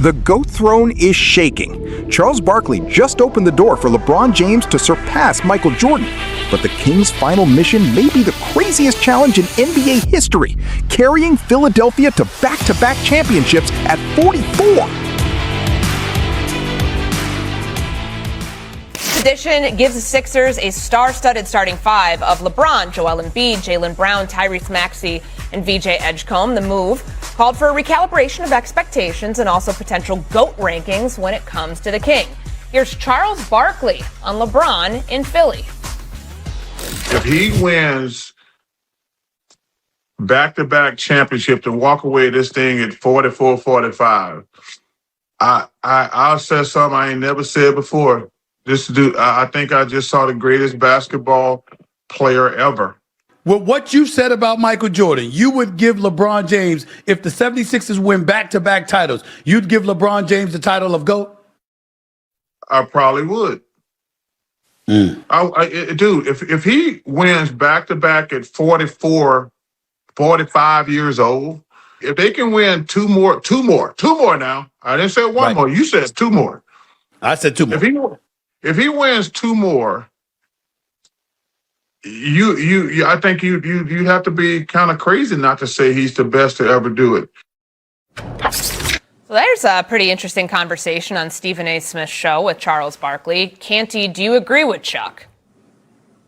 The GOAT throne is shaking. Charles Barkley just opened the door for LeBron James to surpass Michael Jordan. But the Kings' final mission may be the craziest challenge in NBA history, carrying Philadelphia to back-to-back championships at 44. Edition gives the Sixers a star-studded starting five of LeBron, Joel Embiid, Jaylen Brown, Tyrese Maxey, and VJ Edgecombe. The move called for a recalibration of expectations and also potential GOAT rankings when it comes to the King. Here's Charles Barkley on LeBron in Philly. If he wins back-to-back championship to walk away this thing at 44-45, I'll say something I ain't never said before. I think I just saw the greatest basketball player ever. Well, what you said about Michael Jordan, you would give LeBron James, if the 76ers win back-to-back titles, you'd give LeBron James the title of GOAT? I probably would. Dude, if he wins back-to-back at 44, 45 years old, if they can win two more now. I didn't say one more. You said two more. I said two more. If he wins two more, I think you have to be kind of crazy not to say he's the best to ever do it. So there's a pretty interesting conversation on Stephen A. Smith's show with Charles Barkley. Canty, do you agree with Chuck?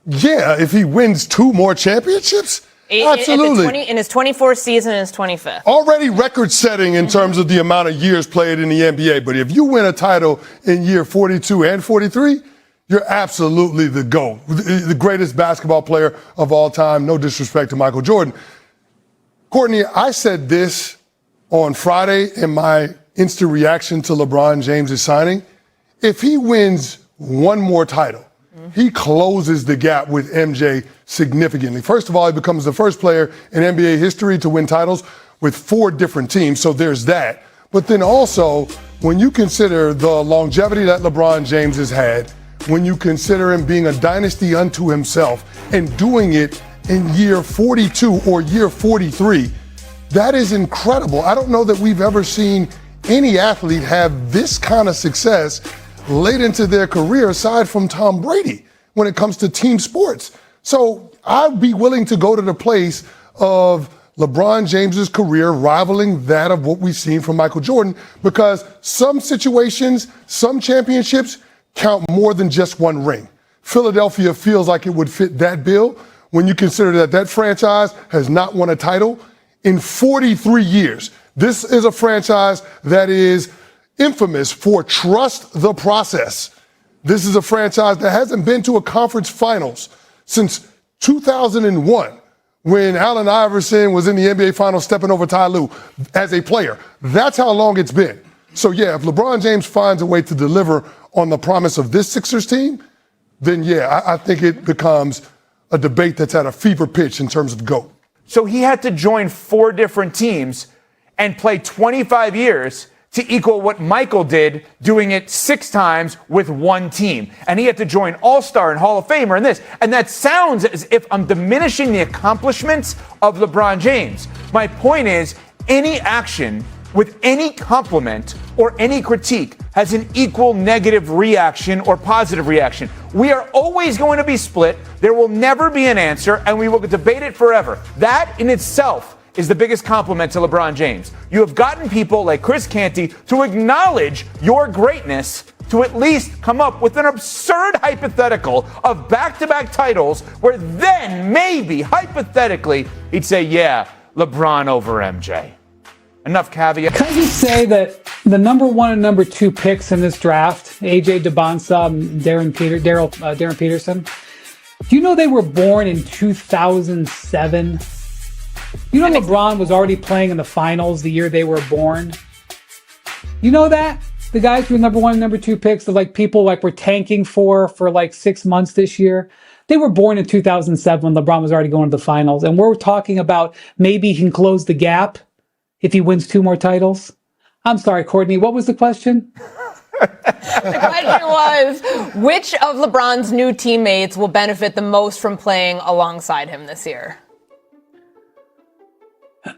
Yeah, if he wins two more championships, absolutely. In his 24th season and his 25th. Already record-setting in terms of the amount of years played in the NBA. But if you win a title in year 42 and 43, you're absolutely the GOAT, the greatest basketball player of all time. No disrespect to Michael Jordan. Courtney, I said this on Friday in my instant reaction to LeBron James' signing. If he wins one more title, he closes the gap with MJ significantly. First of all, he becomes the first player in NBA history to win titles with 4 different teams, so there's that. But then also, when you consider the longevity that LeBron James has had, when you consider him being a dynasty unto himself and doing it in year 42 or year 43, that is incredible. I don't know that we've ever seen any athlete have this kind of success late into their career, aside from Tom Brady, when it comes to team sports. So I'd be willing to go to the place of LeBron James's career rivaling that of what we've seen from Michael Jordan, because some situations, some championships count more than just one ring. Philadelphia feels like it would fit that bill when you consider that that franchise has not won a title in 43 years. This is a franchise that is infamous for trust the process. This is a franchise that hasn't been to a conference finals since 2001, when Allen Iverson was in the NBA Finals stepping over Ty Lue as a player. That's how long it's been. So, yeah, if LeBron James finds a way to deliver on the promise of this Sixers team, then, yeah, I think it becomes a debate that's at a fever pitch in terms of GOAT. So he had to join 4 different teams and play 25 years to equal what Michael did, doing it 6 times with one team. And he had to join All-Star and Hall of Famer and this. And that sounds as if I'm diminishing the accomplishments of LeBron James. My point is, any action with any compliment or any critique has an equal negative reaction or positive reaction. We are always going to be split. There will never be an answer, and we will debate it forever. That in itself is the biggest compliment to LeBron James. You have gotten people like Chris Canty to acknowledge your greatness, to at least come up with an absurd hypothetical of back-to-back titles where then maybe, hypothetically, he'd say, yeah, LeBron over MJ. Enough caveat. Can I just say that the number 1 and number 2 picks in this draft, AJ DeBonsa, Darren Peterson, do you know they were born in 2007? You know LeBron was already playing in the finals the year they were born? You know that? The guys who were number 1 and number 2 picks, people were tanking for 6 months this year. They were born in 2007 when LeBron was already going to the finals. And we're talking about maybe he can close the gap if he wins 2 more titles. I'm sorry, Courtney, what was the question? The question was, which of LeBron's new teammates will benefit the most from playing alongside him this year?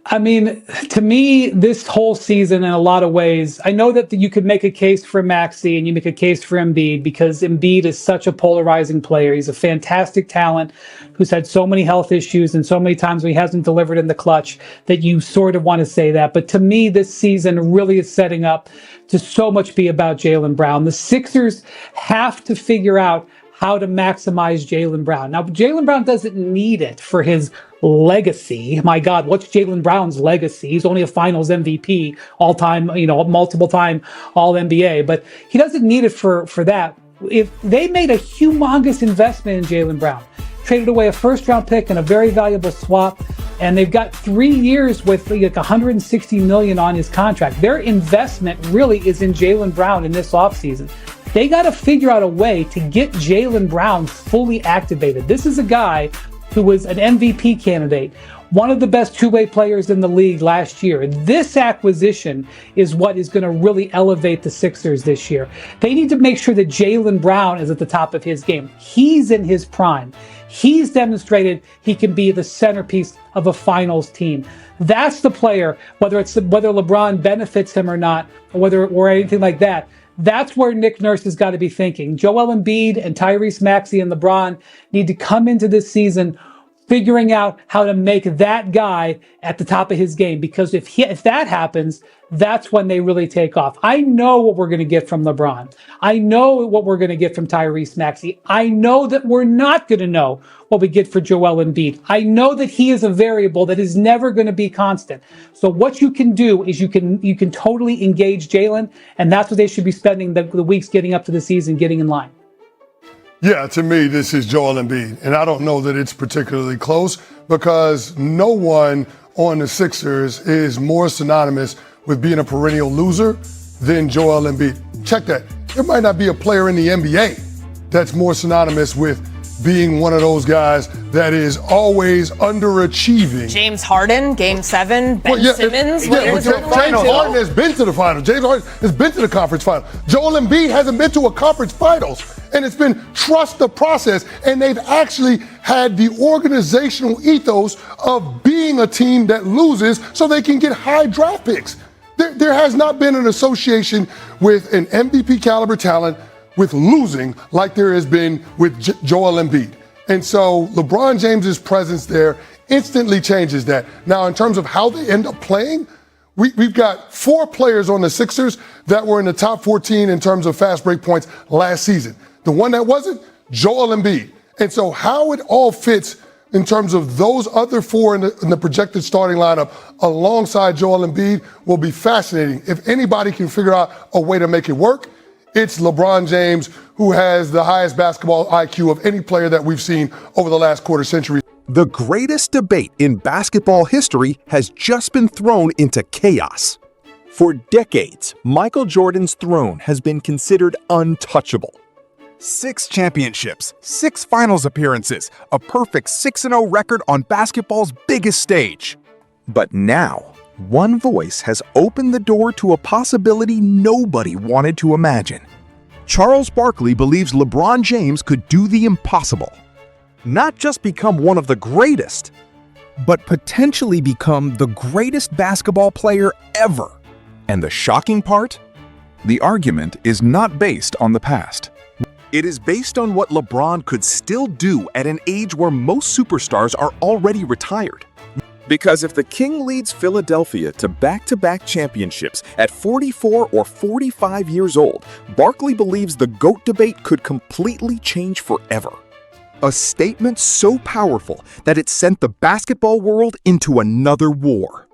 I mean, to me, this whole season, in a lot of ways, I know that you could make a case for Maxey and you make a case for Embiid because Embiid is such a polarizing player. He's a fantastic talent who's had so many health issues and so many times when he hasn't delivered in the clutch that you sort of want to say that. But to me, this season really is setting up to so much be about Jaylen Brown. The Sixers have to figure out how to maximize Jaylen Brown. Now, Jaylen Brown doesn't need it for his legacy. My God, what's Jaylen Brown's legacy? He's only a Finals MVP, all-time, multiple-time All-NBA, but he doesn't need it for that. If they made a humongous investment in Jaylen Brown, traded away a first-round pick and a very valuable swap, and they've got 3 years with like $160 million on his contract. Their investment really is in Jaylen Brown in this offseason. They got to figure out a way to get Jaylen Brown fully activated. This is a guy who was an MVP candidate, one of the best two-way players in the league last year. This acquisition is what is going to really elevate the Sixers this year. They need to make sure that Jaylen Brown is at the top of his game. He's in his prime. He's demonstrated he can be the centerpiece of a finals team. That's the player, whether LeBron benefits him or not, or anything like that. That's where Nick Nurse has got to be thinking. Joel Embiid and Tyrese Maxey and LeBron need to come into this season figuring out how to make that guy at the top of his game. Because if that happens, that's when they really take off. I know what we're going to get from LeBron. I know what we're going to get from Tyrese Maxey. I know that we're not going to know what we get for Joel Embiid. I know that he is a variable that is never going to be constant. So what you can do is you can totally engage Jaylen, and that's what they should be spending the weeks getting up to the season, getting in line. Yeah, to me, this is Joel Embiid. And I don't know that it's particularly close because no one on the Sixers is more synonymous with being a perennial loser than Joel Embiid. Check that. There might not be a player in the NBA that's more synonymous with being one of those guys that is always underachieving. James Harden, Game 7, Ben Simmons. James Harden has been to the finals. James Harden has been to the conference final. Joel Embiid hasn't been to a conference finals. And it's been trust the process. And they've actually had the organizational ethos of being a team that loses so they can get high draft picks. There has not been an association with an MVP caliber talent with losing like there has been with Joel Embiid. And so LeBron James's presence there instantly changes that. Now, in terms of how they end up playing, we've got 4 players on the Sixers that were in the top 14 in terms of fast break points last season. The one that wasn't, Joel Embiid. And so how it all fits in terms of those other 4 in the projected starting lineup alongside Joel Embiid will be fascinating. If anybody can figure out a way to make it work, it's LeBron James, who has the highest basketball IQ of any player that we've seen over the last quarter century. The greatest debate in basketball history has just been thrown into chaos. For decades, Michael Jordan's throne has been considered untouchable. 6 championships, 6 finals appearances, a perfect 6-0 record on basketball's biggest stage. But now, one voice has opened the door to a possibility nobody wanted to imagine. Charles Barkley believes LeBron James could do the impossible. Not just become one of the greatest, but potentially become the greatest basketball player ever. And the shocking part? The argument is not based on the past. It is based on what LeBron could still do at an age where most superstars are already retired. Because if the King leads Philadelphia to back-to-back championships at 44 or 45 years old, Barkley believes the GOAT debate could completely change forever. A statement so powerful that it sent the basketball world into another war.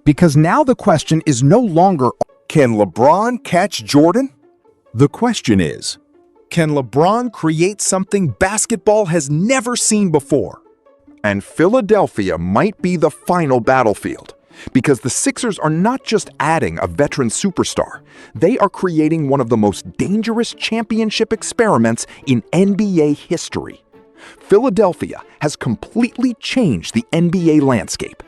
Because now the question is no longer, can LeBron catch Jordan? The question is, can LeBron create something basketball has never seen before? And Philadelphia might be the final battlefield, because the Sixers are not just adding a veteran superstar, they are creating one of the most dangerous championship experiments in NBA history. Philadelphia has completely changed the NBA landscape.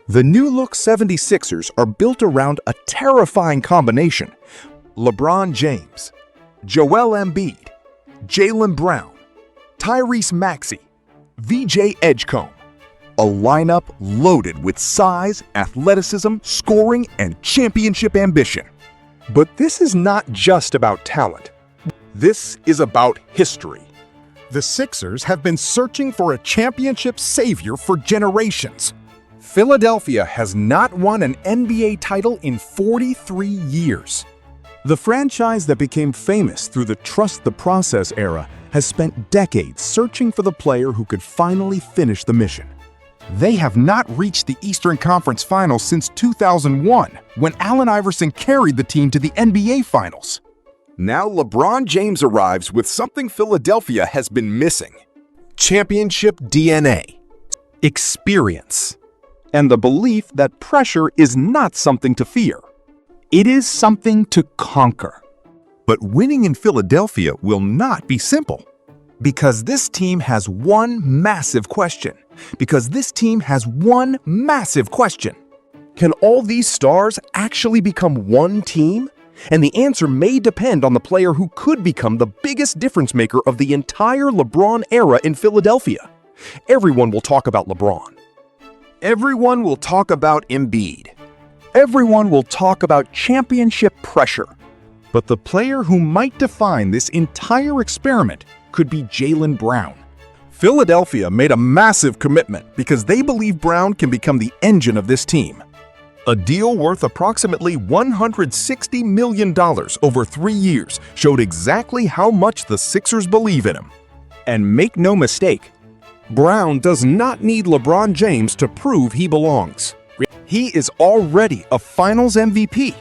The new-look 76ers are built around a terrifying combination: LeBron James, Joel Embiid, Jaylen Brown, Tyrese Maxey, VJ Edgecombe. A lineup loaded with size, athleticism, scoring, and championship ambition. But this is not just about talent. This is about history. The Sixers have been searching for a championship savior for generations. Philadelphia has not won an NBA title in 43 years. The franchise that became famous through the trust the process era has spent decades searching for the player who could finally finish the mission. They have not reached the Eastern Conference Finals since 2001, when Allen Iverson carried the team to the NBA Finals. Now LeBron James arrives with something Philadelphia has been missing: championship DNA, experience, and the belief that pressure is not something to fear. It is something to conquer. But winning in Philadelphia will not be simple. Because this team has one massive question. Can all these stars actually become one team? And the answer may depend on the player who could become the biggest difference maker of the entire LeBron era in Philadelphia. Everyone will talk about LeBron. Everyone will talk about Embiid. Everyone will talk about championship pressure. But the player who might define this entire experiment could be Jaylen Brown. Philadelphia made a massive commitment because they believe Brown can become the engine of this team. A deal worth approximately $160 million over 3 years showed exactly how much the Sixers believe in him. And make no mistake, Brown does not need LeBron James to prove he belongs. He is already a Finals MVP,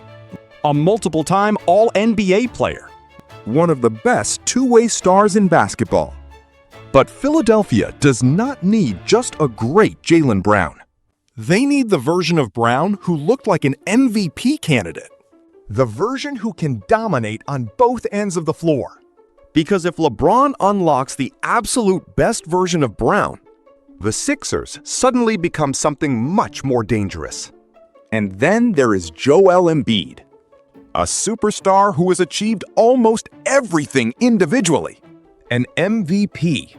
a multiple-time All-NBA player, one of the best two-way stars in basketball. But Philadelphia does not need just a great Jaylen Brown. They need the version of Brown who looked like an MVP candidate. The version who can dominate on both ends of the floor. Because if LeBron unlocks the absolute best version of Brown, the Sixers suddenly become something much more dangerous. And then there is Joel Embiid, a superstar who has achieved almost everything individually. An MVP,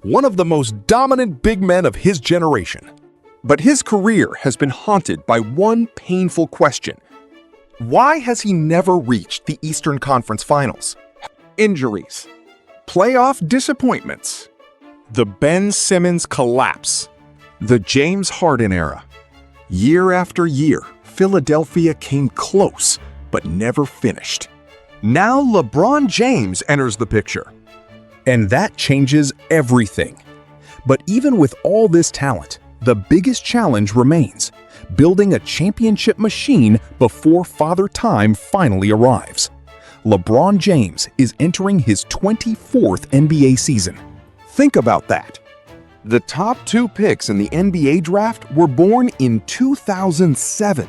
one of the most dominant big men of his generation. But his career has been haunted by one painful question. Why has he never reached the Eastern Conference Finals? Injuries, playoff disappointments, the Ben Simmons collapse, the James Harden era. Year after year, Philadelphia came close, but never finished. Now LeBron James enters the picture. And that changes everything. But even with all this talent, the biggest challenge remains: building a championship machine before Father Time finally arrives. LeBron James is entering his 24th NBA season. Think about that. The top 2 picks in the NBA draft were born in 2007.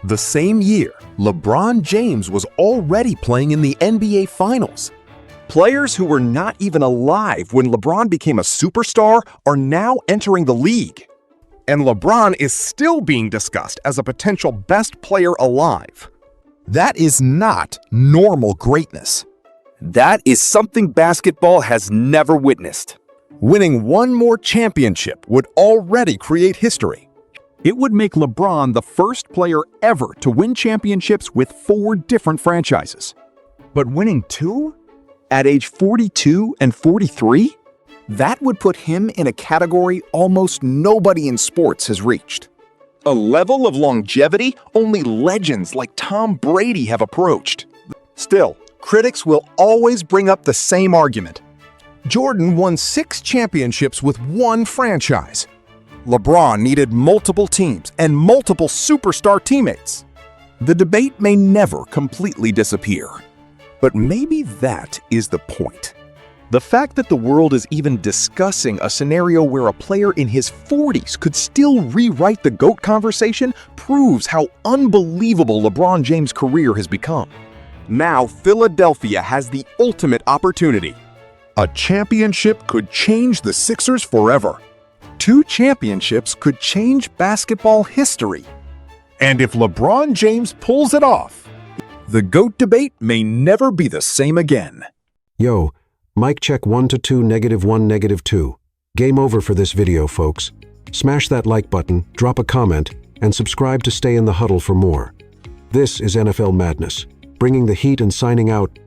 The same year, LeBron James was already playing in the NBA Finals. Players who were not even alive when LeBron became a superstar are now entering the league. And LeBron is still being discussed as a potential best player alive. That is not normal greatness. That is something basketball has never witnessed. Winning one more championship would already create history. It would make LeBron the first player ever to win championships with 4 different franchises. But winning 2? At age 42 and 43? That would put him in a category almost nobody in sports has reached. A level of longevity only legends like Tom Brady have approached. Still, critics will always bring up the same argument. Jordan won 6 championships with one franchise. LeBron needed multiple teams and multiple superstar teammates. The debate may never completely disappear. But maybe that is the point. The fact that the world is even discussing a scenario where a player in his 40s could still rewrite the GOAT conversation proves how unbelievable LeBron James' career has become. Now Philadelphia has the ultimate opportunity. A championship could change the Sixers forever. 2 championships could change basketball history. And if LeBron James pulls it off, the GOAT debate may never be the same again. Yo, mic check 1 to 2, -1, -2. Game over for this video, folks. Smash that like button, drop a comment, and subscribe to stay in the huddle for more. This is NFL Madness, bringing the heat and signing out.